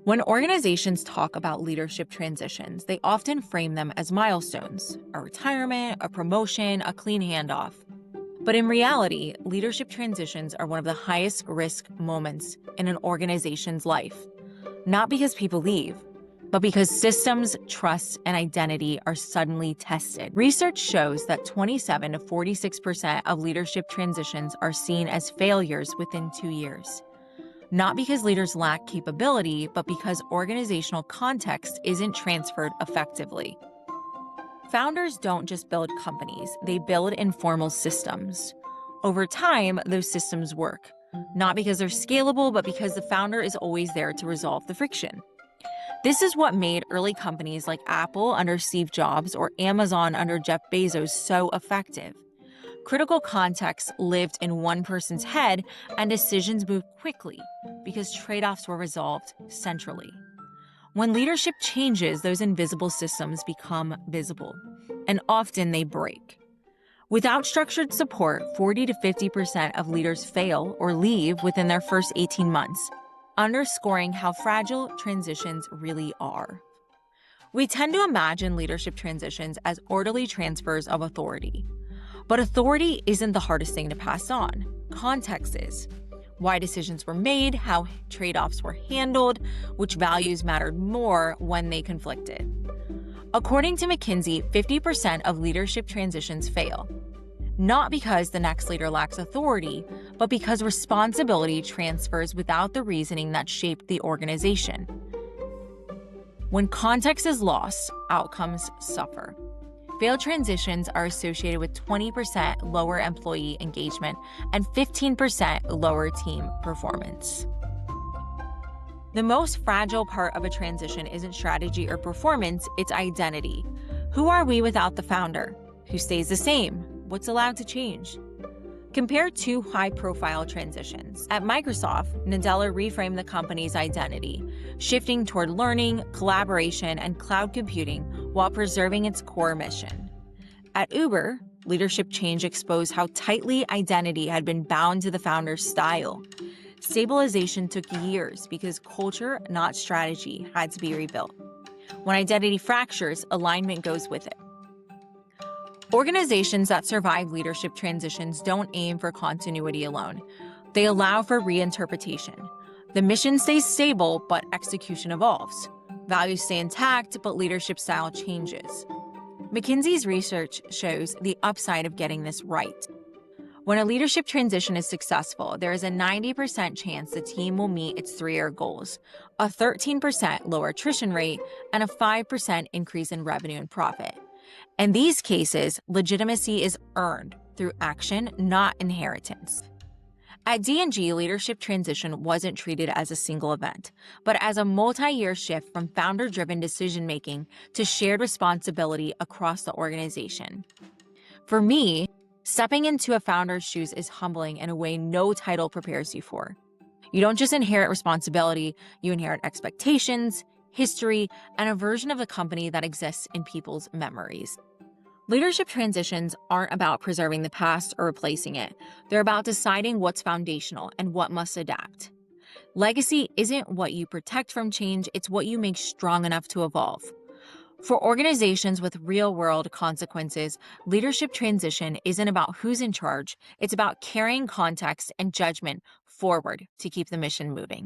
When organizations talk about leadership transitions, they often frame them as milestones, a retirement, a promotion, a clean handoff. But in reality, leadership transitions are one of the highest risk moments in an organization's life. Not because people leave, but because systems, trust, and identity are suddenly tested. Research shows that 27 to 46% of leadership transitions are seen as failures within 2 years. Not because leaders lack capability, but because organizational context isn't transferred effectively. Founders don't just build companies, they build informal systems. Over time, those systems work, not because they're scalable, but because the founder is always there to resolve the friction. This is what made early companies like Apple under Steve Jobs or Amazon under Jeff Bezos so effective. Critical context lived in one person's head, and decisions moved quickly because trade-offs were resolved centrally. When leadership changes, those invisible systems become visible, and often they break. Without structured support, 40 to 50% of leaders fail or leave within their first 18 months, underscoring how fragile transitions really are. We tend to imagine leadership transitions as orderly transfers of authority. But authority isn't the hardest thing to pass on. Context is. Why decisions were made, how trade-offs were handled, which values mattered more when they conflicted. According to McKinsey, 50% of leadership transitions fail. Not because the next leader lacks authority, but because responsibility transfers without the reasoning that shaped the organization. When context is lost, outcomes suffer. Failed transitions are associated with 20% lower employee engagement and 15% lower team performance. The most fragile part of a transition isn't strategy or performance, it's identity. Who are we without the founder? Who stays the same? What's allowed to change? Compare two high-profile transitions. At Microsoft, Nadella reframed the company's identity, shifting toward learning, collaboration, and cloud computing while preserving its core mission. At Uber, leadership change exposed how tightly identity had been bound to the founder's style. Stabilization took years because culture, not strategy, had to be rebuilt. When identity fractures, alignment goes with it. Organizations that survive leadership transitions don't aim for continuity alone. They allow for reinterpretation. The mission stays stable, but execution evolves. Values stay intact, but leadership style changes. McKinsey's research shows the upside of getting this right. When a leadership transition is successful, there is a 90% chance the team will meet its 3-year goals, a 13% lower attrition rate, and a 5% increase in revenue and profit. In these cases, legitimacy is earned through action, not inheritance. At D&G, leadership transition wasn't treated as a single event, but as a multi-year shift from founder-driven decision-making to shared responsibility across the organization. For me, stepping into a founder's shoes is humbling in a way no title prepares you for. You don't just inherit responsibility, you inherit expectations, history, and a version of the company that exists in people's memories. Leadership transitions aren't about preserving the past or replacing it. They're about deciding what's foundational and what must adapt. Legacy isn't what you protect from change, it's what you make strong enough to evolve. For organizations with real-world consequences, leadership transition isn't about who's in charge, it's about carrying context and judgment forward to keep the mission moving.